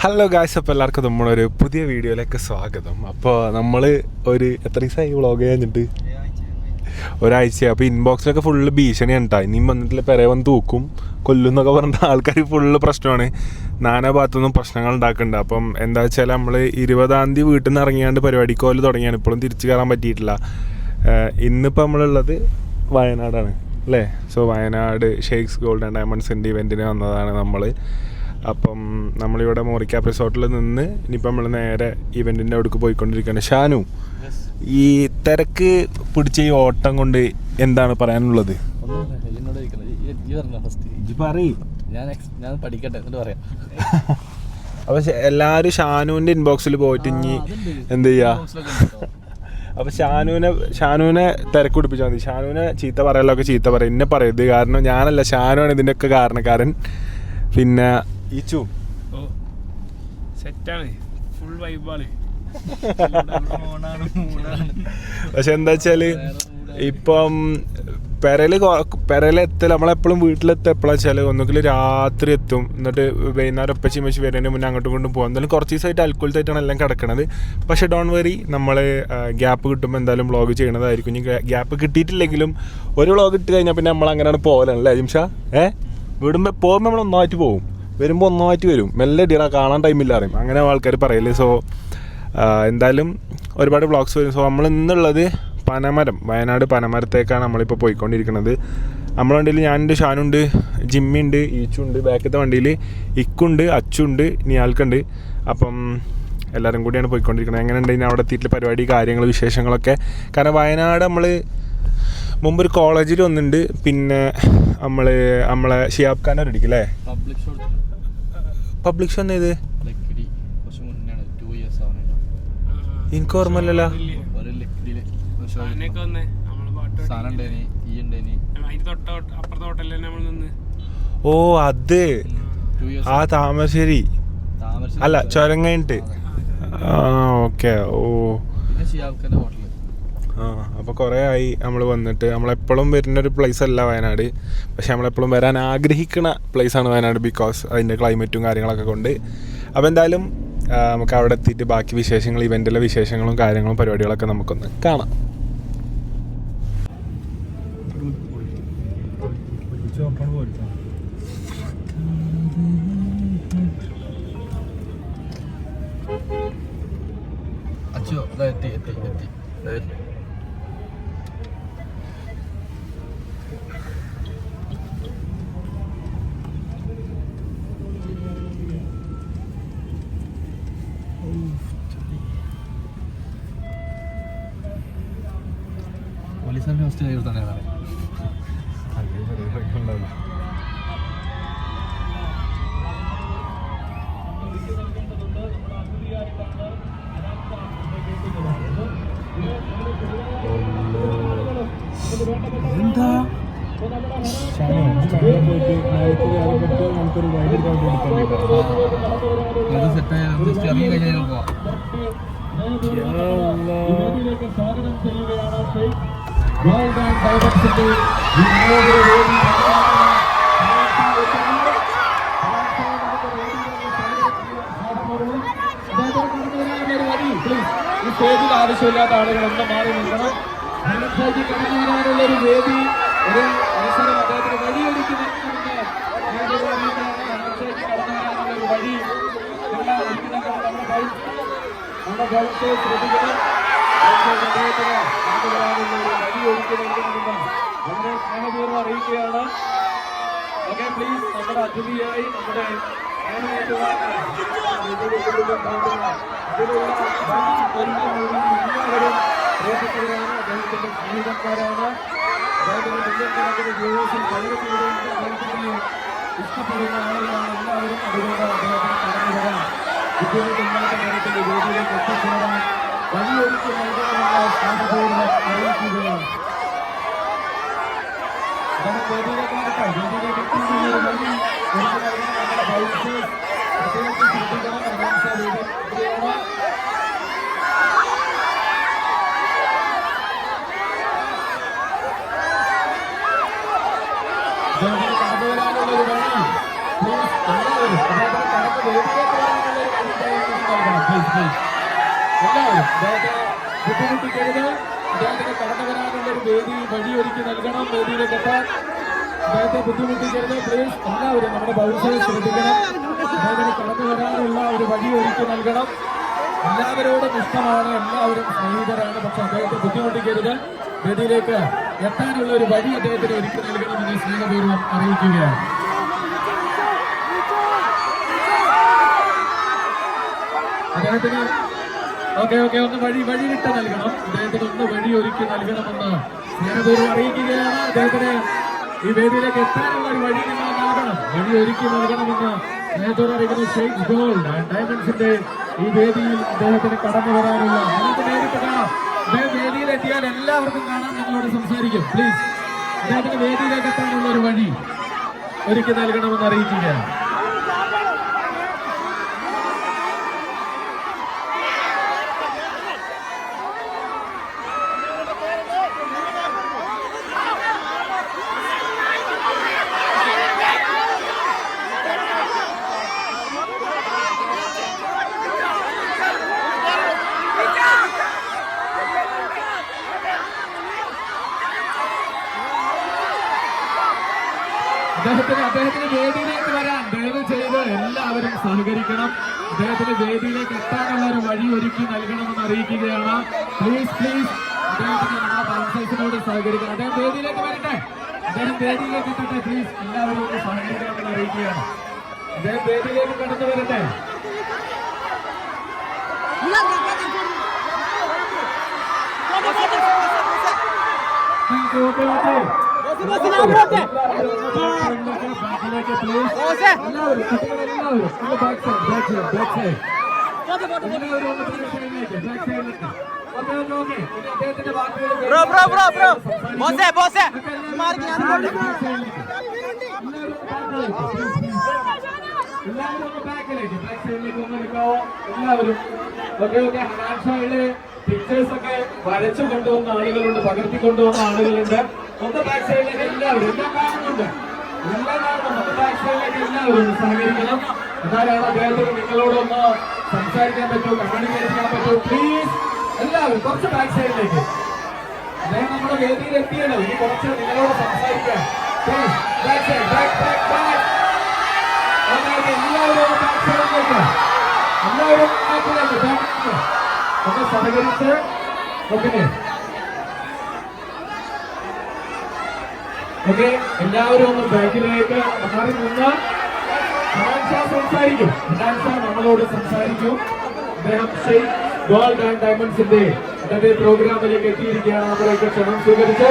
Hello guys, അപ്പോൾ എല്ലാവർക്കും നമ്മളൊരു പുതിയ വീഡിയോയിലേക്ക് സ്വാഗതം. അപ്പോൾ നമ്മൾ ഒരു എത്ര ദിവസമായി വ്ളോഗ് കഴിഞ്ഞിട്ട് ഒരാഴ്ച. അപ്പോൾ ഇൻബോക്സിലൊക്കെ ഫുള്ള് ഭീഷണിയാണ് കേട്ടോ. ഇനിയും വന്നിട്ടില്ല പെരേ വന്ന് തൂക്കും കൊല്ലും എന്നൊക്കെ പറഞ്ഞിട്ട് ആൾക്കാർ ഫുള്ള് പ്രശ്നമാണ്. നാനാ ഭാഗത്തുനിന്നും പ്രശ്നങ്ങൾ ഉണ്ടാക്കുന്നുണ്ട്. അപ്പം എന്താ വെച്ചാൽ നമ്മൾ 20-ാം തീയതി വീട്ടിൽ നിന്ന് ഇറങ്ങിയാണ്ട് പരിപാടിക്ക് പോലെ തുടങ്ങിയാണ്. ഇപ്പോഴും തിരിച്ചു കയറാൻ പറ്റിയിട്ടില്ല. ഇന്നിപ്പോൾ നമ്മളുള്ളത് വയനാടാണ് അല്ലേ. സോ വയനാട് ഷെയ്ഖ്സ് ഗോൾഡ് ആൻഡ് ഡയമണ്ട്സിൻ്റെ ഇവൻറ്റിന് വന്നതാണ് നമ്മൾ. അപ്പം നമ്മളിവിടെ മോറിക്കാപ്പ് റിസോർട്ടിൽ നിന്ന് ഇനിയിപ്പോൾ നമ്മൾ നേരെ ഇവൻറ്റിൻ്റെ അവിടേക്ക് പോയിക്കൊണ്ടിരിക്കുകയാണ്. ഷാനു, ഈ തിരക്ക് പിടിച്ച ഈ ഓട്ടം കൊണ്ട് എന്താണ് പറയാനുള്ളത്? അപ്പോൾ എല്ലാവരും ഷാനുവിൻ്റെ ഇൻബോക്സിൽ പോയിട്ട് ഇനി എന്ത് ചെയ്യുക? അപ്പോൾ ഷാനുവിനെ തിരക്ക് പിടിപ്പിച്ചാൽ മതി. ഷാനുവിനെ ചീത്ത പറയാലൊക്കെ ചീത്ത പറയും, എന്നെ പറയരുത്. കാരണം ഞാനല്ല, ഷാനുവാണ് ഇതിൻ്റെയൊക്കെ കാരണക്കാരൻ. പിന്നെ ഈച്ചു സെറ്റാണ്, ഫുൾ വൈബാണ്. പക്ഷെ എന്താ വെച്ചാല് ഇപ്പം പെരയിലെത്തൽ നമ്മളെപ്പോഴും വീട്ടിലെത്തുക എപ്പോഴാ വെച്ചാൽ ഒന്നുകിൽ രാത്രി എത്തും, എന്നിട്ട് വൈകുന്നേരം ഒപ്പച്ചി വെച്ച് വരുന്നതിന് മുന്നേ അങ്ങോട്ടും ഇങ്ങോട്ടും പോകും. എന്തായാലും കുറച്ച് ദിവസമായിട്ട് അൽക്കോളത്തായിട്ടാണ് എല്ലാം കിടക്കണത്. പക്ഷേ ഡോൺ വെറി, നമ്മൾ ഗ്യാപ്പ് കിട്ടുമ്പോൾ എന്തായാലും വ്ളോഗ് ചെയ്യണതായിരിക്കും. ഇനി ഗ്യാപ്പ് കിട്ടിയിട്ടില്ലെങ്കിലും ഒരു വ്ളോഗ് ഇട്ട് കഴിഞ്ഞാൽ പിന്നെ നമ്മൾ അങ്ങനെയാണ് പോകലല്ലേ ജിംഷ? വിടുമ്പോൾ പോകുമ്പോൾ നമ്മൾ ഒന്നായിട്ട് പോകും, വരുമ്പോൾ ഒന്നായിട്ട് വരും. മെല്ലെ ഇടീടാ, കാണാൻ ടൈമില്ല അറിയും, അങ്ങനെ ആൾക്കാർ പറയല്. സോ എന്തായാലും ഒരുപാട് വ്ളോഗ്സ് വരും. സോ നമ്മൾ ഇന്നുള്ളത് പനമരം, വയനാട് പനമരത്തേക്കാണ് നമ്മളിപ്പോൾ പോയിക്കൊണ്ടിരിക്കുന്നത്. നമ്മളെ വണ്ടിയിൽ ഞാനുണ്ട്, ഷാനുണ്ട്, ജിമ്മിയുണ്ട്, ഈച്ചുണ്ട്, ബാക്കത്തെ വണ്ടിയിൽ ഇക്കുണ്ട്, അച്ചുണ്ട്, നിയാൽക്കുണ്ട്. അപ്പം എല്ലാവരും കൂടിയാണ് പോയിക്കൊണ്ടിരിക്കുന്നത്. എങ്ങനെയുണ്ട് ഇനി അവിടെ എത്തിയിട്ടുള്ള പരിപാടി, കാര്യങ്ങൾ, വിശേഷങ്ങളൊക്കെ? കാരണം വയനാട് നമ്മൾ മുമ്പൊരു കോളേജിൽ വന്നിട്ടുണ്ട്. പിന്നെ നമ്മളെ ഷിയാബ് ഖാൻ അടിക്കും അല്ലേ പബ്ലിക് ഷോ ഇത്? എനിക്ക് ഓർമ്മയില്ലല്ലോ. ഓ അത് ആ താമരശ്ശേരി അല്ല, ചുരം കഴിഞ്ഞിട്ട്. ഓക്കെ. ഓ അപ്പോൾ കുറേ ആയി നമ്മൾ വന്നിട്ട്. നമ്മളെപ്പോഴും വരുന്നൊരു പ്ലേസ് അല്ല വയനാട്, പക്ഷെ നമ്മളെപ്പോഴും വരാൻ ആഗ്രഹിക്കുന്ന പ്ലേസാണ് വയനാട്, ബിക്കോസ് അതിൻ്റെ ക്ലൈമറ്റും കാര്യങ്ങളൊക്കെ കൊണ്ട്. അപ്പോൾ എന്തായാലും നമുക്ക് അവിടെ എത്തിയിട്ട് ബാക്കി വിശേഷങ്ങൾ, ഇവൻറ്റിലെ വിശേഷങ്ങളും കാര്യങ്ങളും പരിപാടികളൊക്കെ നമുക്കൊന്ന് കാണാം. പോലീസിന്റെ ഫസ്റ്റ് കൈ തന്നെ എന്താ നമുക്കൊരു വൈദ്യുതി സെറ്റ് ഇറങ്ങി കഴിഞ്ഞാൽ പോവാം. ഈ സ്റ്റേജിൽ ആവശ്യമില്ലാത്ത ആളുകളൊന്നും മാറി നിൽക്കണം. കടന്നുവരാനുള്ളൊരു വേദി, ഒരു അവസരം അദ്ദേഹത്തിന് വഴിയൊരുക്കി നിൽക്കുന്നുണ്ട്. കടന്നുവരാനുള്ളൊരു വഴി നമ്മുടെ ഗവൺമെന്റ് ശ്രദ്ധിക്കണം. അദ്ദേഹത്തിന് കടന്നുവരാനുള്ളൊരു വഴി ഒരുക്കി നൽകുന്നുണ്ട്. വളരെ സ്നേഹപൂർവ്വം അറിയിക്കുകയാണ്. Okay, please. നമ്മുടെ അതിഥിയായി നമ്മുടെ എല്ലാവരും പ്രിയപ്പെട്ടവരാണ്, അദ്ദേഹത്തിന്റെ സ്നേഹിതന്മാരാണ്. അദ്ദേഹത്തിന്റെ ലക്ഷക്കണക്കിന് വ്യൂവേഴ്സിൽ അദ്ദേഹത്തിന് ഇഷ്ടപ്പെടുന്ന ആളുകളാണ് എല്ലാവരും. അതുകൊണ്ട് അദ്ദേഹത്തിന് കടന്നു വരാൻ, ബുദ്ധിമുട്ടില്ലാത്ത കാര്യത്തിൽ വേദിയിലേക്ക് എത്തിച്ചേരാൻ വഴിയൊരുക്കി നൽകണമെന്ന സ്നേഹപൂർവ്വം അറിയിക്കുകയാണ്. വേദിയിലേക്ക് വേദിയിലേക്ക് എത്തുന്ന വഴി ഒരുക്കി നൽകുന്ന നമ്മുടെ ബൈക്കേഴ്സ് പ്രത്യേകിച്ച് ശ്രദ്ധിക്കണം. കടന്നുവരാനുള്ളൊരു വഴി പ്ലീസ് എല്ലാവരും കടന്നു വേദിയിലേക്ക് വരാനുള്ളൊരു please. എല്ലാവരും അദ്ദേഹത്തെ ബുദ്ധിമുട്ടിക്കരുത്. അദ്ദേഹത്തിന് കടന്നു വരാനുള്ള ഒരു വേദി വഴിയൊരുക്കി നൽകണം. വേദിയിലേക്ക് എത്താൻ അദ്ദേഹത്തെ ബുദ്ധിമുട്ടിക്കരുത് പ്ലീസ്. എല്ലാവരും നമ്മുടെ ബൗൾസേഴ്സ് ശ്രദ്ധിക്കണം. അദ്ദേഹത്തിന് കടന്നു വരാനുള്ള ഒരു വഴി ഒരുക്കി നൽകണം. എല്ലാവരോടും ഇഷ്ടമാണ്, എല്ലാവരും സ്നേഹിതരാണ്. പക്ഷെ അദ്ദേഹത്തെ ബുദ്ധിമുട്ടിക്കരുത്. വേദിയിലേക്ക് എത്താനുള്ള ഒരു വഴി അദ്ദേഹത്തിന് ഒരുക്കി നൽകണമെന്ന് സ്നേഹപൂർവ്വം അറിയിക്കുകയാണ്. അദ്ദേഹത്തിന് ഓക്കെ ഒന്ന് വഴി വിട്ട് നൽകണം. അദ്ദേഹത്തിന് ഒന്ന് വഴി ഒരുക്കി നൽകണമെന്ന് സ്നേഹപൂർവ്വം അറിയിക്കുകയാണ്. അദ്ദേഹത്തിന് ഈ വേദിയിലേക്ക് എത്താനുള്ള ഒരു വഴി നിങ്ങൾ നൽകണം, വഴി ഒരുക്കി നൽകണമെന്ന് സ്നേഹത്തോട് അറിയിക്കുന്നു. ഷെയ്ഖ് ഗോൾഡ് ആൻഡ് ഡയമണ്ട്സിന്റെ ഈ വേദിയിൽ അദ്ദേഹത്തിന് കടന്നു വരാനുള്ള, നിങ്ങൾക്ക് നേരിട്ട് കാണാം. അദ്ദേഹം വേദിയിലെത്തിയാൽ എല്ലാവർക്കും കാണാൻ നിങ്ങളോട് സംസാരിക്കും. പ്ലീസ് അദ്ദേഹത്തിന് വേദിയിലേക്ക് എത്താനുള്ള ഒരു വഴി ഒരുക്കി നൽകണമെന്ന് അറിയിക്കുകയാണ്. അദ്ദേഹത്തിന് വേദിയിലേക്ക് വരാൻ ദയവ് ചെയ്ത് എല്ലാവരും സഹകരിക്കണം. അദ്ദേഹത്തിന് വേദിയിലേക്ക് എത്താനുള്ള ഒരു വഴി ഒരുക്കി നൽകണമെന്ന് അറിയിക്കുകയാണ്. പ്ലീസ് അദ്ദേഹത്തിന് നമ്മുടെ ബൗൾസേഴ്സിനോട് സഹകരിക്കണം. അദ്ദേഹം വേദിയിലേക്ക് വരട്ടെ, അദ്ദേഹം വേദിയിലേക്ക് എത്തട്ടെ. പ്ലീസ് എല്ലാവരും ഒന്ന് സഹകരിക്കണമെന്ന് അറിയിക്കുകയാണ്. അദ്ദേഹം വേദിയിലേക്ക് കടന്നു വരട്ടെ. പിക്ചേഴ്സ് ഒക്കെ വരച്ചു കൊണ്ടുവന്ന ആളുകളുണ്ട്, പകർത്തി കൊണ്ടുവന്ന ആളുകളുണ്ട്. ഒന്ന് ബാക്ക് സൈഡിലേക്ക് എല്ലാവരും എല്ലാം കാണുന്നുണ്ട്. ബാക്ക് സൈഡിലേക്ക് എല്ലാവരും സഹകരിക്കണം. എന്നാലാണ് അദ്ദേഹത്തിന് നിങ്ങളോടൊന്ന് സംസാരിക്കാൻ പറ്റൂ, കമ്മ്യൂണിക്കേറ്റ് ചെയ്യാൻ പറ്റൂ. പ്ലീസ് എല്ലാവരും കുറച്ച് ബാക്ക് സൈഡിലേക്ക്. അദ്ദേഹം നമ്മുടെ വേദിയിൽ എത്തിയല്ലോ, ഇനി കുറച്ച് നിങ്ങളോട് സംസാരിക്കാൻ. പ്ലീസ് ബാക്ക് സൈഡ്, എല്ലാവരും ബാക്ക് സൈഡിലേക്ക്, എല്ലാവരും ബാക്കിലേക്ക് ഒന്ന് സഹകരിച്ച്. ഓക്കെ എല്ലാവരും ഒന്ന് ബാക്കിലേക്ക് മാറി നിന്ന് സംസാരിക്കും. നമ്മളോട് സംസാരിക്കും. അദ്ദേഹം ഷെയ്ഖ് ഗോൾഡ് ആൻഡ് ഡയമണ്ട്സിന്റെ ഇന്നത്തെ പ്രോഗ്രാമിലേക്ക് എത്തിയിരിക്കുകയാണ്. നമ്മളൊക്കെ ക്ഷണം സ്വീകരിച്ച്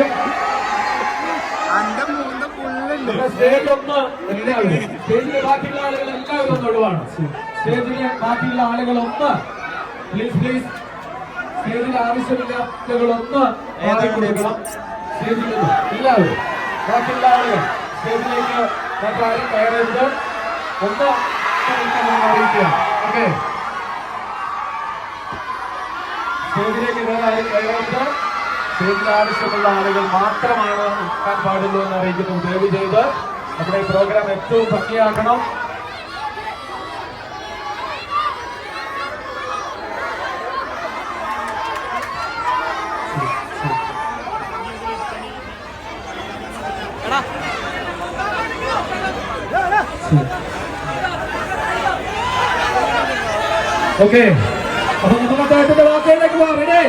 സ്റ്റേജ് ഒന്ന് എല്ലാവരും, സ്റ്റേജിലെ ബാക്കിയുള്ള ആളുകൾ എല്ലാവരും ഒന്ന് ഒഴിവാണ്. സ്റ്റേജിലെ ബാക്കിയുള്ള ആളുകളൊന്ന് പ്ലീസ് സ്റ്റേജിൽ ആവശ്യമില്ലാത്തകളൊന്ന് കൊടുക്കണം. സ്റ്റേജിൽ എല്ലാവരും ബാക്കിയുള്ള ആളുകൾ സ്റ്റേജിലേക്ക് മറ്റാരും കയറരുത്. ഒന്ന് അറിയിക്കുക. ഓക്കെ സ്റ്റേജിലേക്ക് വേറെ ആരും കയറരുത്. സ്റ്റേജിൽ ആവശ്യമുള്ള ആളുകൾ മാത്രമാണ് നിൽക്കാൻ പാടുള്ളൂ എന്ന് അറിയിക്കുന്നു. ദയവ് ചെയ്ത് നമ്മുടെ ഈ പ്രോഗ്രാം ഏറ്റവും ഭംഗിയാക്കണം. ഓക്കെ അപ്പൊ നമുക്ക് അദ്ദേഹത്തിന്റെ വാക്കുകളിലേക്ക് പോകാം. റെഡി?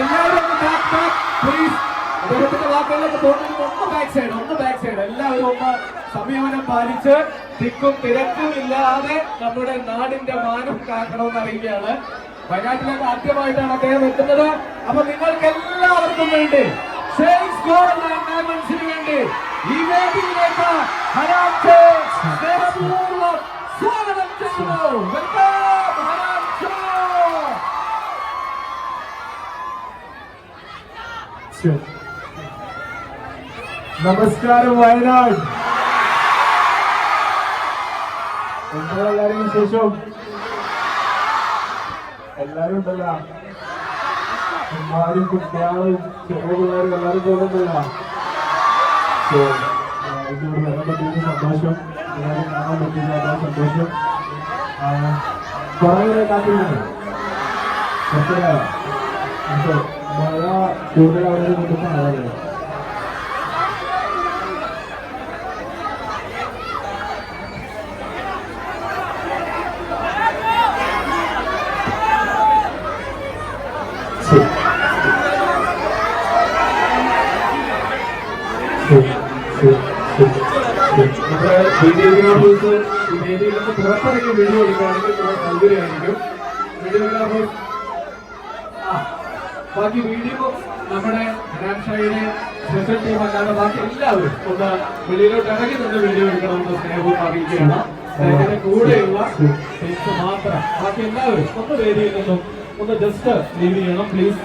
എല്ലാവരും പ്ലീസ് അദ്ദേഹത്തിന്റെ വാക്കുകളിലേക്ക് പോകുന്നതിന് ഒന്ന് ബാക്ക് സൈഡ് എല്ലാവരും ഒന്ന് സംയമനം പാലിച്ച് തിക്കും തിരക്കും ഇല്ലാതെ നമ്മുടെ നാടിന്റെ മാനം കാക്കണമെന്ന് അറിയുകയാണ്. വയനാട്ടിലേക്ക് ആദ്യമായിട്ടാണ് അദ്ദേഹം എത്തുന്നത്. അപ്പൊ നിങ്ങൾക്ക് എല്ലാവർക്കും വേണ്ടി ഷെയ്ഖ് ഗോൾഡ് ആൻഡ് ഡയമണ്ട്സിന് വേണ്ടി ഈ വേദിയിലേക്ക് സ്നേഹപൂർവ്വം സ്വാഗതം ചെയ്യുന്നു. വെൽക്കം. നമസ്കാരം വയനാട്. എല്ലാവരും വിശേഷം? എല്ലാരും ഉണ്ടല്ല, എല്ലാവരും കുട്ടികളും ചെറിയ പിള്ളേരും എല്ലാവരും പോകുന്നില്ല. ഇതിനോട് വരാൻ പറ്റിയ സന്തോഷം, എല്ലാവരും കാണാൻ പറ്റിയ സന്തോഷം. കുറെ കാത്തിരുന്നു. മഴ കൂടുതലാവുന്നതിന് മുമ്പ് ആളാണ്. വേദിയിൽ നിന്ന് പുറത്തിറങ്ങി വീഡിയോ എടുക്കുകയാണെങ്കിൽ സൗകര്യമായിരിക്കും. വീഡിയോഗ്രാഫർ ബാക്കി വീഡിയോ നമ്മുടെ രാംഷായുടെ സ്പെഷ്യൽ ടീം അല്ലാതെ ബാക്കി എല്ലാവരും ഒന്ന് വെളിയിലോട്ട് ഇറങ്ങി നിന്ന് വീഡിയോ എടുക്കണമെന്ന് സ്നേഹവും അറിയിക്കുകയാണ്. അതിന്റെ കൂടെയുള്ള ടീംസ് മാത്രം ബാക്കി എല്ലാവരും ഒന്ന് വേദിയിൽ നിന്നും ഒന്ന് ജസ്റ്റ് ലീവ് ചെയ്യണം പ്ലീസ്.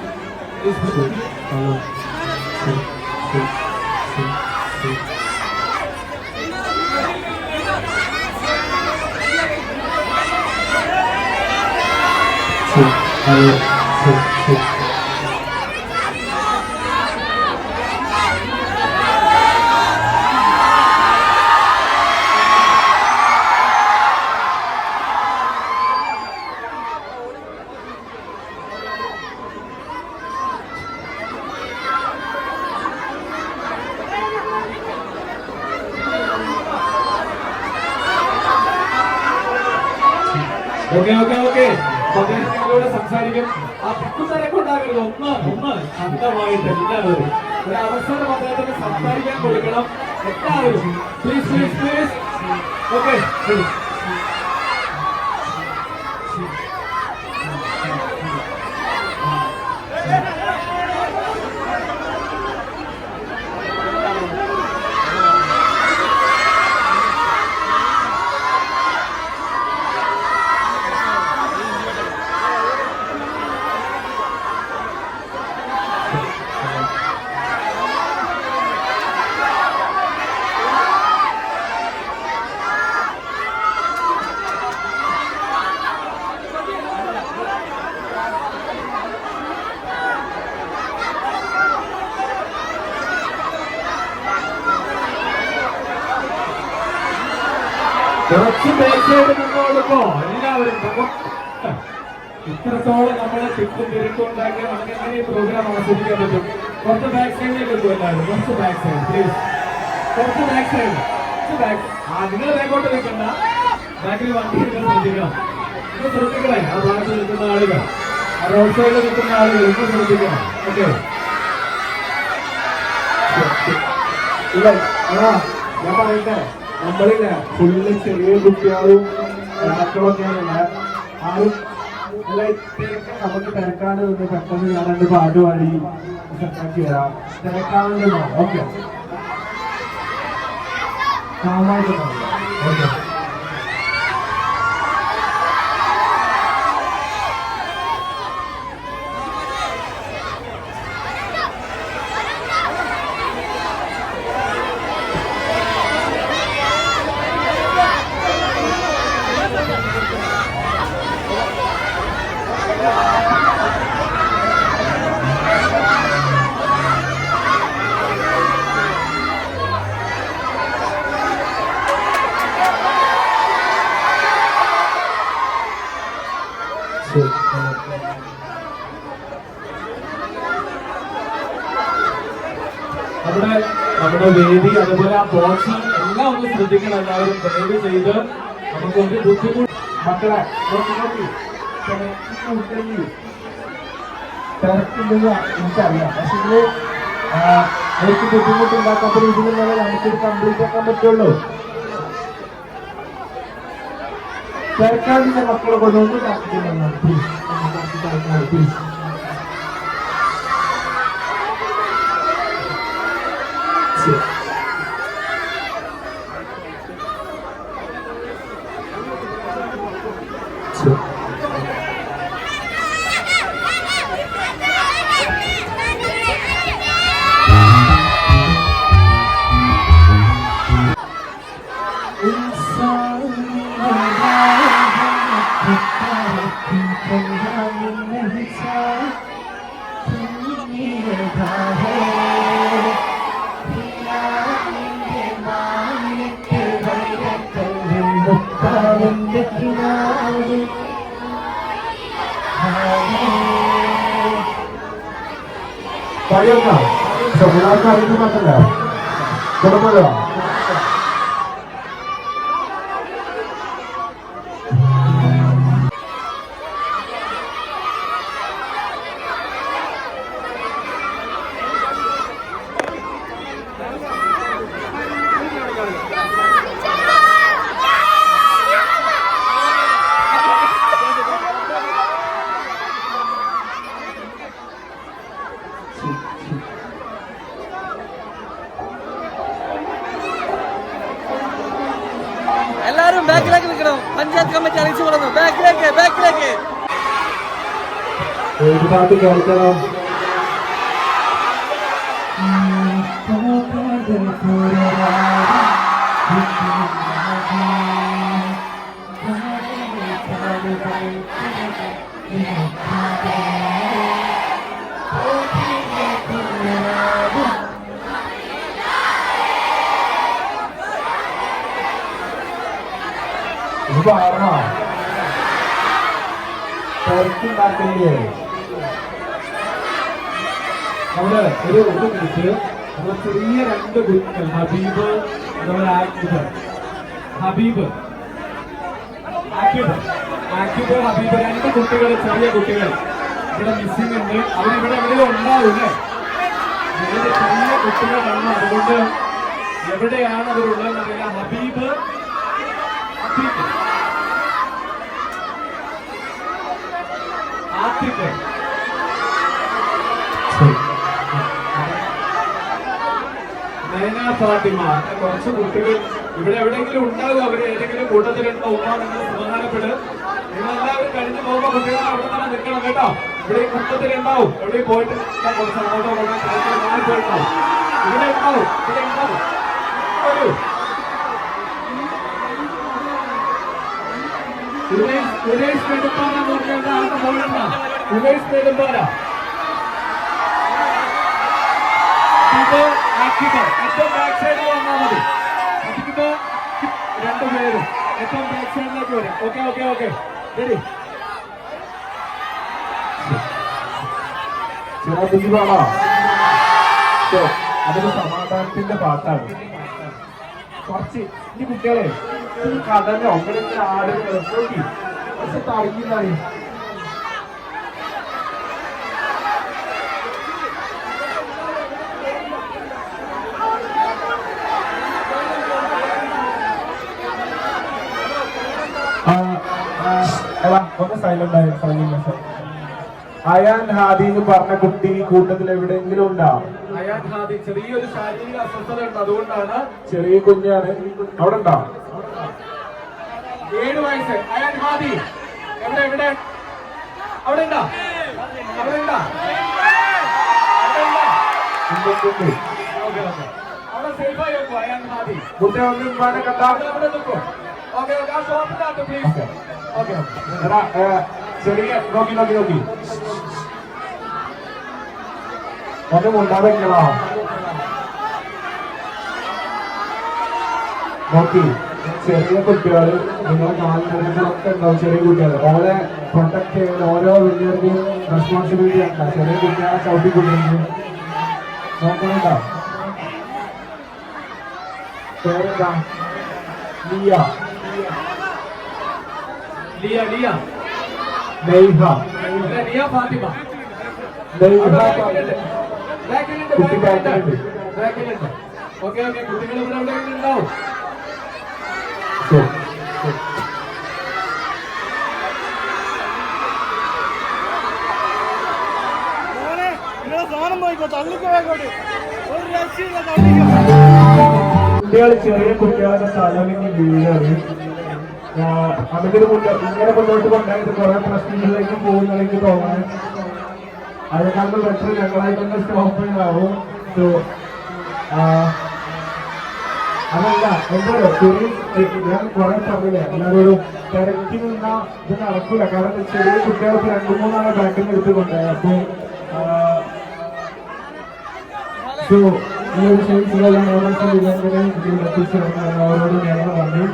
ഓക്കെ നിങ്ങളോട് സംസാരിക്കും. ആ തിക്കുതിരക്കുണ്ടാകരുത്. ഒന്ന് ശബ്ദമായിട്ട് എല്ലാവരും ഒരു അവസരം അദ്ദേഹത്തിന് സംസാരിക്കാൻ കൊടുക്കണം. എല്ലാവരും പ്ലീസ്. ഓക്കെ കുറച്ച് ബേക്കോട് നിന്നോടുമ്പോ എല്ലാവരും ഇത്രത്തോളം നമ്മളെ തിക്കും തിരക്കും ഉണ്ടാക്കിയാൽ നമുക്ക് എങ്ങനെ ഈ പ്രോഗ്രാം ആസ്വദിക്കാൻ പറ്റും? കുറച്ച് ബാക്ക് സൈഡിലേക്ക് എത്തും എല്ലാവരും. കുറച്ച് ബാക്ക് സൈഡ് പ്ലീസ്. കുറച്ച് ബാക്ക് സൈഡ് നിങ്ങൾ ബേക്കോട്ട് നിൽക്കണ്ട. ബാക്കിൽ വണ്ടി ശ്രദ്ധിക്കണം. ഇത് ശ്രദ്ധിക്കണേ. ആ ഭാഗത്ത് നിൽക്കുന്ന ആളുകൾ, ആ റോഡ് സൈഡിൽ നിൽക്കുന്ന ആളുകൾ ഇത് ശ്രദ്ധിക്കണം. ഓക്കെ ഇല്ല ഞാൻ പറയട്ടെ, നമ്മളില്ല ഫുള്ള് ചെറിയ കുട്ടികളും മക്കളൊക്കെയാണല്ല. ആരും നമുക്ക് തിരക്കാണ്ട് നിന്ന് പെട്ടെന്ന് ഞാൻ രണ്ട് പാട്ട് പാടി സെറ്റാക്കി വരാം. തിരക്കാണ്ട് ഓക്കെ കാമായിട്ട് ഓക്കെ. നമ്മുടെ വേദി അതുപോലെ ആ ബോക്സ് എല്ലാം ഒന്ന് ശ്രദ്ധിക്കണം. എല്ലാവരും ദയവ് ചെയ്ത് നമുക്ക് ഒരു ബുദ്ധിമുട്ട് മക്കളെ തിരക്കില്ലെന്ന് എനിക്കറിയാം. പക്ഷെ ഇതില് എനിക്ക് ബുദ്ധിമുട്ടുണ്ടാക്കാത്ത രീതിയിലുള്ള നമുക്കിത് കംപ്ലീറ്റ് ആക്കാൻ പറ്റുള്ളൂ. തിരക്കാണ്ടിന്റെ മക്കളെ കൊണ്ടൊന്നും പ്ലീസ് പ്ലീസ്. Inside പയ്യൊന്ന പിള്ളേർക്ക് അറിയുന്ന മാത്രല്ല കുഴപ്പമില്ല. എല്ലാരും ബാക്കിലേക്ക് നിൽക്കണം. പഞ്ചായത്ത് കമ്മിറ്റി അറിയിച്ചു കൊടുക്കുന്നു. ബാക്കിലേക്ക് ഏത് പാട്ട് കേൾക്കണം? തിരക്കുണ്ടാക്കില്ലേ? നമ്മള് ഒരു മിനിറ്റ് നമ്മൾ ചെറിയ രണ്ട് കുട്ടികൾ ഹബീബ് നമ്മുടെ ഹബീബ് രണ്ട് കുട്ടികൾ, ചെറിയ കുട്ടികൾ ഇവിടെ മിസ്സിംഗ് ഉണ്ട്. അവരിവിടെ എവിടെയോ ഉണ്ടാവില്ലേ? ചെറിയ കുട്ടികളാണ്, അതുകൊണ്ട് എവിടെയാണ് അവരുള്ളതെന്ന് അറിയില്ല. ഹബീബ് ഫാത്തിമ, കുറച്ച് കുട്ടികൾ ഇവിടെ എവിടെയെങ്കിലും ഉണ്ടാകും. അവര് ഏതെങ്കിലും കൂട്ടത്തിലുണ്ടോ? ഉമ്മ, നിങ്ങൾ സമാധാനപ്പെട്ട് നിങ്ങളെല്ലാവരും കഴിഞ്ഞു പോകുമ്പോ കുട്ടികൾ അവിടെ തന്നെ നിൽക്കണം കേട്ടോ. ഇവിടെ ഈ കൂട്ടത്തിലുണ്ടാവും. എവിടെ പോയിട്ട് കുറച്ച് അങ്ങോട്ടോ മാറി പോയിട്ടുണ്ടാവും. ഇവിടെ ഉണ്ടാവും. ഒരു ഉമേഷ് നെടുമ്പാല നോക്കേണ്ട ആളുടെ മോളുണ്ട. ഉമേഷ് നെടുമ്പാല ഏറ്റവും ബാക്ക് സൈഡിൽ വന്നാൽ മതി. അതിപ്പോ രണ്ടുപേരും ഏറ്റവും ബാക്ക് സൈഡിലേക്ക് വരും. ഓക്കെ ശരി. ചിറാബുജിവാണോ? അതൊരു സമാധാനത്തിന്റെ പാട്ടാണ്. കുറച്ച് ഈ കുട്ടികളെ കടലോ അങ്ങനെ ആടുകളോ നോക്കി പക്ഷെ തറങ്ങില്ലായി. ഒന്ന് സൈലന്റ് ആയി. അയാൻ ഹാദി എന്ന് പറഞ്ഞ കുട്ടി കൂട്ടത്തിൽ എവിടെയെങ്കിലും ഉണ്ടോ? അയാൻ ഹാദി ചെറിയൊരു ശാരീരിക അസ്വസ്ഥത ഉണ്ട്, അതുകൊണ്ടാണ്. ചെറിയ കുഞ്ഞാണ്. അവിടെ ഉണ്ടോ? 7 വയസ്സ്. അയാൻ ഹാദി എവിടെ? അവിടെ ഉണ്ടോ? അവിടെ സേഫായി വെക്കോ. അയാൻ ഹാദി കുട്ടി ഒന്നും കണ്ട അവിടെ നിൽക്കോ. ഓക്കെ ആ ഷോപ്പിനകത്ത് പ്ലീസ്. ഓക്കെ ചെറിയ നോക്കി ഒന്നും ഉണ്ടാവില്ലടാ. നോക്കി ചെറിയ കുട്ടികൾ നിങ്ങൾ കാലിനൊക്കെ ഉണ്ടാവും. ചെറിയ കുട്ടികൾ ഓരെ പ്രൊട്ടക്ട് ചെയ്യുന്ന ഓരോ വലിയവർക്കും റെസ്പോൺസിബിലിറ്റി ആണ്. ചെറിയ കുട്ടികളെ ചവിട്ടി കുട്ടികൾ നോക്കണുണ്ടോ? പേരെന്താ? ലിയ ഫാത്തിമ. കുട്ടി ബാക്കിലുണ്ട്. ഓക്കെ കുട്ടികൾ ഇവിടെ എവിടെയെങ്കിലും ഉണ്ടാവും. കുട്ടികൾ ചെറിയ കുട്ടികളൊക്കെ തലമിങ്ങി വീഴാറ്. അതൊക്കെ ഇങ്ങനെ മുന്നോട്ട് കൊണ്ടായിട്ട് കുറെ പ്രശ്നങ്ങളിലേക്ക് പോകുന്ന എനിക്ക് തോന്നുന്നു. അതിനേക്കാളും ബെറ്റർ ഞങ്ങളായിട്ടൊന്ന് സ്റ്റോപ്പ് ചെയ്യാവും. അതല്ല എന്തായാലും ചെറിയ ഞാൻ കുറെ പറഞ്ഞില്ല എല്ലാവരോടും തിരക്കി നിന്ന ഇത് നടക്കൂല. കാരണം ചെറിയ കുട്ടികൾക്ക് 2-3 ബാറ്റിംഗ് എടുത്തുകൊണ്ടായി. അപ്പൊ ഈ ഒരു ഷെയ്സിലെല്ലാം അവരോട് ഞങ്ങൾ പറഞ്ഞു.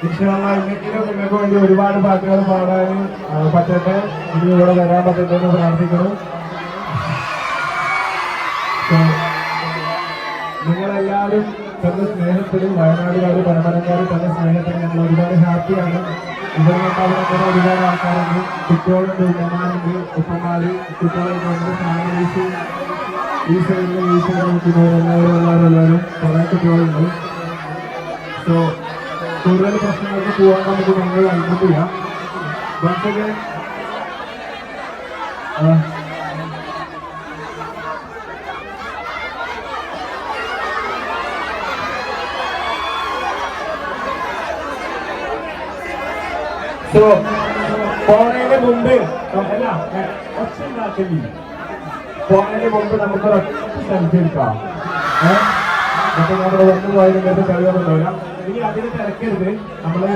ഇൻഷാല്ലാഹ് നിങ്ങൾക്ക് വേണ്ടി ഒരുപാട് പാട്ടുകൾ പാടാൻ പറ്റട്ടെ. ഇനി ഇവിടെ വരാൻ പറ്റട്ടെ എന്ന് പ്രാർത്ഥിക്കണം. എല്ലാവരും തന്ന സ്നേഹത്തിലും വയനാടുകാരും പരമ്പരക്കാരും തന്ന സ്നേഹത്തിലും ഞങ്ങൾ ഒരുപാട് ഹാപ്പിയാണ്. ഇവിടെ ഉണ്ടാകുന്ന ഒരുപാട് ആൾക്കാരുണ്ട്. കുട്ടികളുണ്ട്, ഉമ്മമാരുണ്ട്, ഉപ്പമാര്, കുട്ടികളുണ്ട്, ഫാമിലീസ്, ഈ സൈഡിലെ ഈ സൈഡിൽ നിൽക്കുന്നവരെല്ലാവരും കുറേ കുട്ടികളുണ്ട്. സോ കൂടുതൽ പ്രശ്നങ്ങൾക്ക് പോകാൻ നമുക്ക് ഞങ്ങൾ അനുഭവിക്കില്ല. പക്ഷേ പോണതിന് മുമ്പ് അല്ല ഒച്ച ഉണ്ടാക്കില്ല. പോണതിന് മുമ്പ് നമുക്കൊരു സെൽഫി എടുക്കാം. അപ്പൊ നമ്മുടെ വന്നു പോയതിന്റെ കഴിവൊന്നുമില്ല. ഇനി അതിന് തിരക്കരുത്, നമ്മള്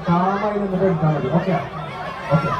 കാമായി നിന്നിട്ട് എടുത്താൽ മതി. Okay okay.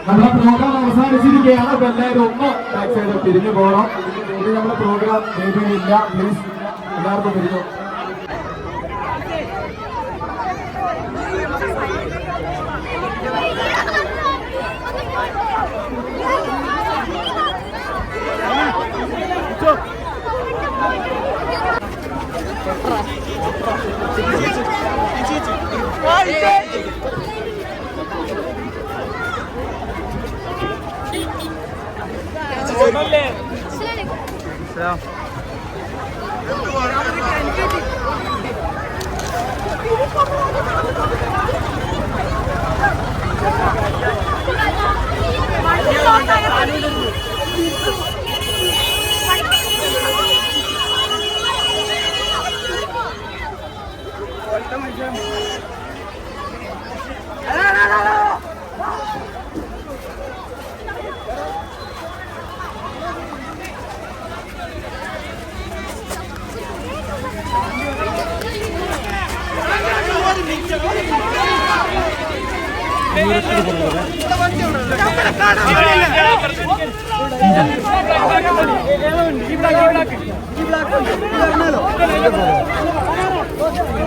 നമ്മുടെ പ്രോഗ്രാം അവസാനിച്ചിരിക്കുകയാണ്. അപ്പൊ എല്ലാവരും ഒന്ന് ബാക്ക് സൈഡ് തിരിഞ്ഞു പോകണം. ഇനി നമ്മുടെ പ്രോഗ്രാം ഇല്ല. പ്ലീസ് എല്ലാവർക്കും തിരിഞ്ഞു.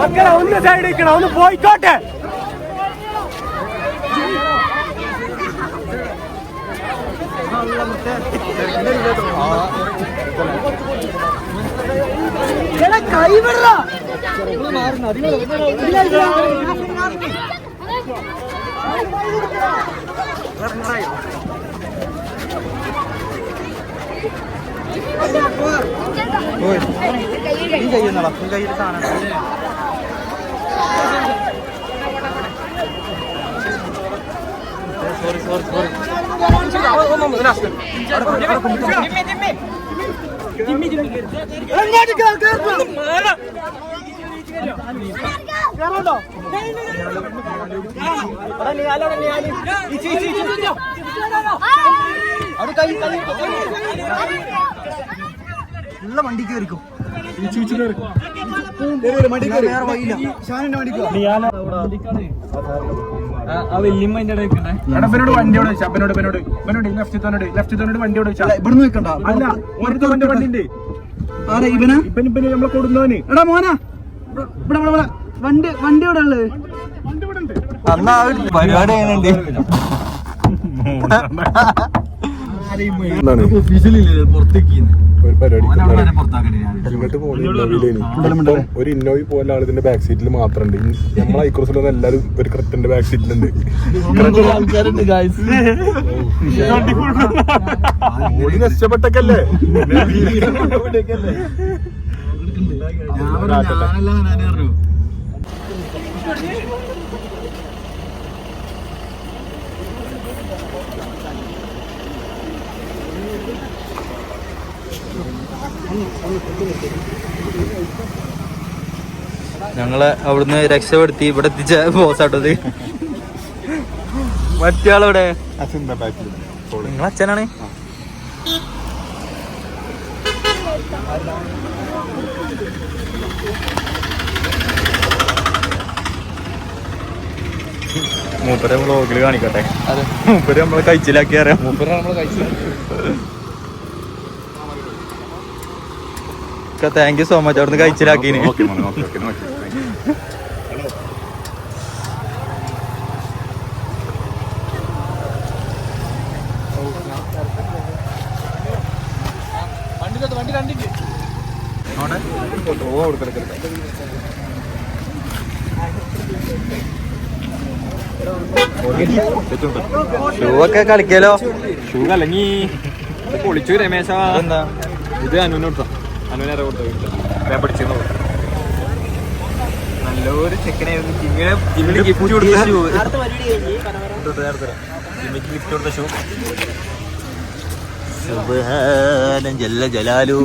മക്കളെ ഒന്ന് സൈഡ് നിൽക്കണം, ഒന്ന് പോയിക്കോട്ടെ. കൈവിട കയ്യുന്നടാ കയ്യിൽ കാണാൻ. Sorry sorry sorry. ഉള്ള വണ്ടി കയറിക്കും. വണ്ടിയോട് ഇവിടുന്ന് വെക്കണ്ട. ആരാ ഇവനാ? ഇവന് നമ്മളെ കൊടുന്നവന്. എടാ മോനാ, ഇവിടെ വണ്ടി വണ്ടി ഇവിടെ ഉള്ളത്. പരിപാടി എങ്ങനെയുണ്ട്? എന്താണ് പുറത്തേക്ക് ഒരു പരിപാടി പുറത്താക്കണേ ഹെൽമെറ്റ് പോകുന്നില്ല ഒരു ഇന്നോവി പോലെ ആൾ ഇതിന്റെ ബാക്ക് സീറ്റിൽ മാത്രമുണ്ട് നമ്മൾ ഐക്രോസിലൊന്നും എല്ലാവരും ഒരു ക്രെറ്റന്റെ ബാക്ക് സീറ്റിലുണ്ട് ആൾക്കാരുണ്ട് ഗായ്സ്. ഓടി നഷ്ടപ്പെട്ടൊക്കെയല്ലേ ഞങ്ങളെ അവിടുന്ന് രക്ഷപ്പെടുത്തി ഇവിടെ എത്തിച്ച ബോസാട്ടത്. മറ്റയാളെവിടെ? നിങ്ങളെ അച്ഛനാണ്. മൂപ്പരെ വ്ളോഗില് കാണിക്കട്ടെ. മൂപ്പര് നമ്മളെ കഴിച്ചിലാക്കി അറിയാം. Thank you so much. അവിടുന്ന് കഴിച്ചിലാക്കീന്. ഷൂ ഒക്കെ കളിക്കാലോ. ഷൂ കലങ്ങി പൊളിച്ചു രമേശ. എന്താ ഇത് അനുവിനോട്ടോ, അനുവിനേറെ കൊടുത്തു പഠിച്ചു. നല്ലൊരു ചെക്കനായിരുന്നു. ജിമ്മിന് ഗിഫ്റ്റ് കൊടുത്ത ഷൂ. ജിമ്മിക്ക് ഗിഫ്റ്റ് കൊടുത്ത ഷൂ. ജല്ല ജലാലു.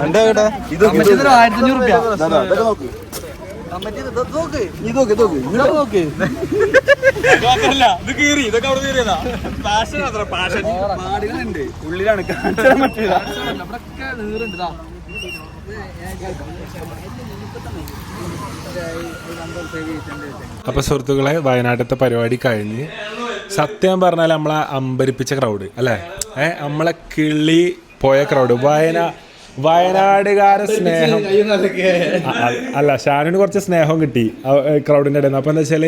എന്താ കേട്ടാ ഇത് 1500 ഉള്ളിലാണ് അപ്പോൾ സുഹൃത്തുക്കളെ, വയനാട്ടിലത്തെ പരിപാടി കഴിഞ്ഞ് സത്യം പറഞ്ഞാൽ നമ്മളെ അമ്പരിപ്പിച്ച ക്രൗഡ് അല്ലേ, നമ്മളെ കിളി പോയ ക്രൗഡ്. വയനാടുകാരെ സ്നേഹം അല്ല, ഷാനിന് കുറച്ച് സ്നേഹം കിട്ടി ക്രൗഡിൻ്റെ ഇടയിൽ നിന്ന്. അപ്പോൾ എന്താ വെച്ചാൽ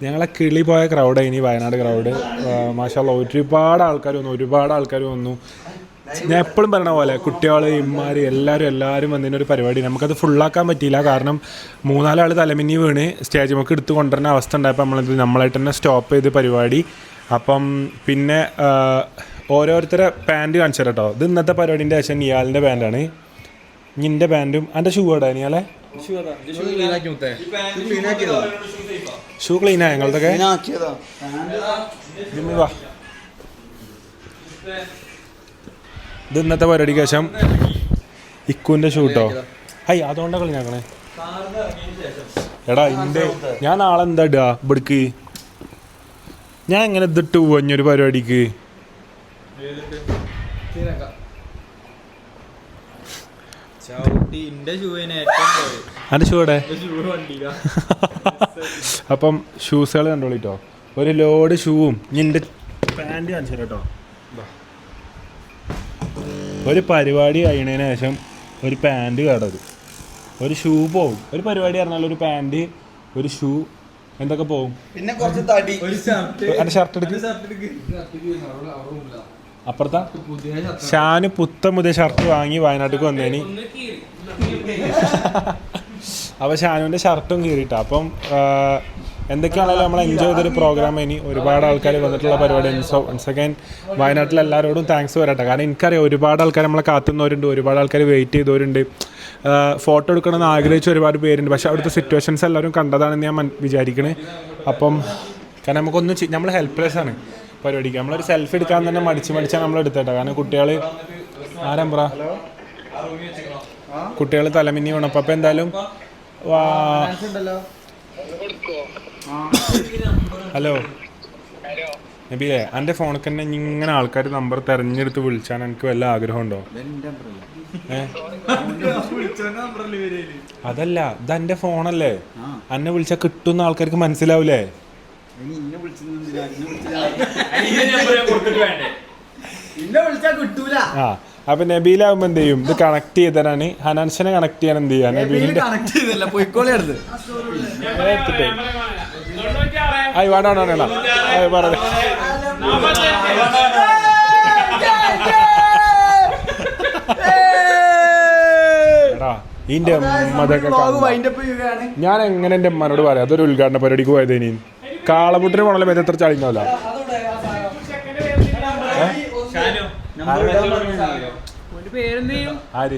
ഞങ്ങളെ കിളി പോയ ക്രൗഡ് ഇനി വയനാട് ക്രൗഡ്. മാഷാഅല്ലാ ഒരുപാട് ആൾക്കാർ വന്നു. ഞാൻ എപ്പോഴും പറയണ പോലെ കുട്ടികൾ, ഇമ്മാർ എല്ലാവരും വന്നതിനൊരു പരിപാടി നമുക്കത് ഫുള്ളാക്കാൻ പറ്റിയില്ല. കാരണം 3-4 ആൾ തലമിന്നി വീണ് സ്റ്റേജ് നമുക്ക് എടുത്ത് കൊണ്ടുവരുന്ന അവസ്ഥ ഉണ്ടായപ്പോൾ നമ്മളായിട്ട് തന്നെ സ്റ്റോപ്പ് ചെയ്ത് പരിപാടി. അപ്പം പിന്നെ ഓരോരുത്തരെ പാൻറ്റ് കാണിച്ചു തരാം കേട്ടോ. ഇത് ഇന്നത്തെ പരിപാടിൻ്റെ ശേഷം നിയാലിൻ്റെ പാൻറ്റാണ്. നിൻ്റെ പാൻറ്റും എൻ്റെ ഷൂ ഇടാ നിയാലെ. ഷൂ ക്ലീനാ ഞങ്ങളതൊക്കെ. വാ, ഇത് ഇന്നത്തെ പരിപാടിക്ക് ശേഷം ഇക്കുവിൻ്റെ ഷൂ കേട്ടോ. അതുകൊണ്ടാണ് ക്ലീനാക്കണേ. എടാ ഞാൻ നാളെ എന്താ ഇടുക ഇവിടേക്ക്? ഞാൻ എങ്ങനെ ഇതിട്ട് പോഞ്ഞൊരു പരിപാടിക്ക്? എൻ്റെ ഷൂ ഇവിടെ. അപ്പം ഷൂസുകൾ കണ്ടോളിട്ടോ. ഒരു ലോഡ് ഷൂവും നിൻ്റെ പാൻറ്റ് കാണിച്ചു കേട്ടോ. ഒരു പരിപാടി കഴിയണതിന് ശേഷം ഒരു പാൻറ്റ് കേടത്, ഒരു ഷൂ പോവും. ഒരു പരിപാടി പറഞ്ഞാൽ ഒരു പാൻറ്റ്, ഒരു ഷൂ, എന്തൊക്കെ പോവും. പിന്നെ കുറച്ച് തടി. എൻ്റെ ഷർട്ട് എടുക്ക്. അപ്പുറത്താ ഷാന് പുതിയ ഷർട്ട് വാങ്ങി വയനാട്ടിലേക്ക് വന്നേനി. അപ്പോൾ ഷാനുവിൻ്റെ ഷർട്ടും കീറിയിട്ടാണ്. അപ്പം എന്തൊക്കെയാണെങ്കിലും നമ്മൾ എൻജോയ് ചെയ്തൊരു പ്രോഗ്രാം. ഇനി ഒരുപാട് ആൾക്കാർ വന്നിട്ടുള്ള പരിപാടി. വൺസ് അഗൈൻ വയനാട്ടിൽ എല്ലാവരോടും താങ്ക്സ് പറയട്ടെ. കാരണം എനിക്കറിയാം ഒരുപാട് ആൾക്കാർ നമ്മളെ കാത്തുന്നവരുണ്ട്, ഒരുപാട് ആൾക്കാർ വെയിറ്റ് ചെയ്തവരുണ്ട്, ഫോട്ടോ എടുക്കണമെന്ന് ആഗ്രഹിച്ച ഒരുപാട് പേരുണ്ട്. പക്ഷേ അവിടുത്തെ സിറ്റുവേഷൻസ് എല്ലാവരും കണ്ടതാണെന്ന് ഞാൻ വിചാരിക്കണേ. അപ്പം കാരണം നമ്മൾ ഹെൽപ്ലെസ് ആണ് പരിപാടിക്ക്. നമ്മളൊരു സെൽഫി എടുക്കാൻ തന്നെ മടിച്ചാണ് നമ്മൾ എടുത്തേട്ടാ. കാരണം കുട്ടികൾ തലമിന്നി വേണം. അപ്പം എന്തായാലും ഹലോ നബിയെ, എൻ്റെ ഫോണിൽ തന്നെ ഇങ്ങനെ ആൾക്കാർ നമ്പർ തിരഞ്ഞെടുത്ത് വിളിച്ചാൽ എനിക്ക് വല്ല ആഗ്രഹമുണ്ടോ? അതല്ല, ഇതെൻ്റെ ഫോണല്ലേ, എന്നെ വിളിച്ചാൽ കിട്ടുന്ന ആൾക്കാർക്ക് മനസ്സിലാവൂലേ? അപ്പൊ നബീലാവുമ്പോ എന്ത് ചെയ്യും ഇത് കണക്ട് ചെയ്തതാണ് ഹനാൻസിനെ കണക്ട് ചെയ്യാൻ എന്ത് ചെയ്യാ നബീലിന്റെ കണക്ട് ചെയ്തല്ല പോയിക്കോളി അടുത്ത് ആയി വേണ്ട പറഞ്ഞു എടാ ഇതിന്റെ അതൊക്കെ ഞാൻ എങ്ങനെ എന്റെ അമ്മനോട് പറയാം അതൊരു ഉദ്ഘാടന പരിപാടിക്ക് പോയത് ഇനി കാളമുട്ടിന് പോണല്ലോ മേത്ത് എത്ര ചളിണ്ടാവില്ല ആര്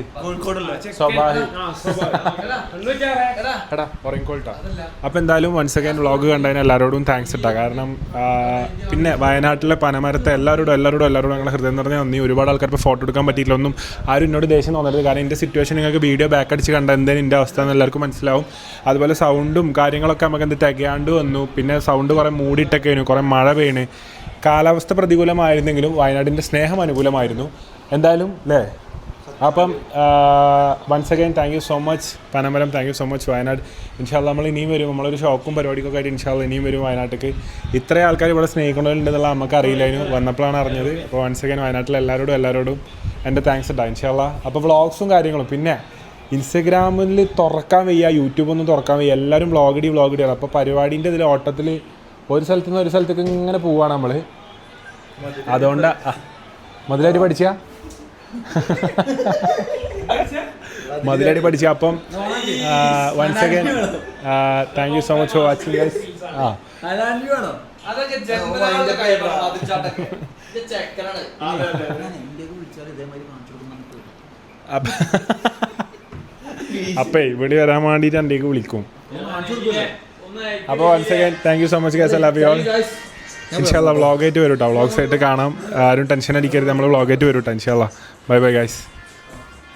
സ്വഭാവി എടാ ഉറങ്ങിക്കോൾട്ടാ. അപ്പോൾ എന്തായാലും വൺസ് അഗൈൻ വ്ളോഗ് കണ്ടതിന് എല്ലാവരോടും താങ്ക്സ് ഇട്ടാ. കാരണം പിന്നെ വയനാട്ടിലെ പനമരത്തെ എല്ലാവരോടും ഞങ്ങളുടെ ഹൃദയം നിറഞ്ഞ നന്ദി. ഒരുപാട് ആൾക്കാർ ഇപ്പോൾ ഫോട്ടോ എടുക്കാൻ പറ്റിയില്ല ഒന്നും ആരും എന്നോട് ദേഷ്യം തോന്നരുത്. കാരണം എൻ്റെ സിറ്റുവേഷൻ നിങ്ങൾക്ക് വീഡിയോ ബാക്ക് അടിച്ച് കണ്ട എന്തേലും എൻ്റെ അവസ്ഥ എന്ന് എല്ലാവർക്കും മനസ്സിലാവും. അതുപോലെ സൗണ്ടും കാര്യങ്ങളൊക്കെ നമുക്ക് എന്ത് തികയാണ്ട് വന്നു. പിന്നെ സൗണ്ട് കുറേ മൂടിയിട്ടൊക്കെ ആയിരുന്നു, കുറേ മഴ പെയ്യണ്. കാലാവസ്ഥ പ്രതികൂലമായിരുന്നെങ്കിലും വയനാടിൻ്റെ സ്നേഹം അനുകൂലമായിരുന്നു. എന്തായാലും അല്ലേ. അപ്പം once again thank you so much Panamaram, thank you so much Wayanad. ഇൻഷാല്ല നമ്മൾ ഇനിയും വരും, നമ്മളൊരു ഷോക്കും പരിപാടിക്കൊക്കെ ആയിട്ട് ഇൻഷാല്ല ഇനിയും വരും വയനാട്ടിലേക്ക്. ഇത്രയും ആൾക്കാർ ഇവിടെ സ്നേഹിക്കണമെന്നുണ്ടെന്നുള്ള നമുക്ക് അറിയില്ലായിരുന്നു, വന്നപ്പോഴാണ് അറിഞ്ഞത്. അപ്പോൾ വൺസ് അഗൈൻ വയനാട്ടിലെ എല്ലാവരോടും എൻ്റെ താങ്ക്സ് ഇട്ടാ ഇൻഷാല്ല. അപ്പോൾ വ്ളോഗ്സും കാര്യങ്ങളും പിന്നെ ഇൻസ്റ്റഗ്രാമിൽ തുറക്കാൻ വയ്യ, യൂട്യൂബൊന്നും തുറക്കാൻ വയ്യ, എല്ലാവരും വ്ളോഗ് ഇടുകയാണ്. അപ്പോൾ പരിപാടീൻ്റെ ഇതിൽ ഓട്ടത്തിൽ ഒരു സ്ഥലത്തു നിന്ന് ഒരു സ്ഥലത്തേക്ക് ഇങ്ങനെ പോവുകയാണ് നമ്മൾ. അതുകൊണ്ട് മതിലായിട്ട് പഠിച്ചാ മതിലായിട്ട് പഠിച്ച. അപ്പം once again thank you so much for watching guys. അപ്പേ ഇവിടെ വരാൻ വേണ്ടിയിട്ട് എൻ്റെ വിളിക്കും. അപ്പോൾ once again thank you so much guys. I love you all. ഇൻഷാല്ലാ വ്ളോഗായിട്ട് വരും കേട്ടോ. വ്ളോഗ്സ് ആയിട്ട് കാണാം. ആരും ടെൻഷൻ അടിക്കരുത്, നമ്മൾ വ്ളോഗായിട്ട് വരും കേട്ടോ ഇൻഷാല്ലാ. Bye bye guys.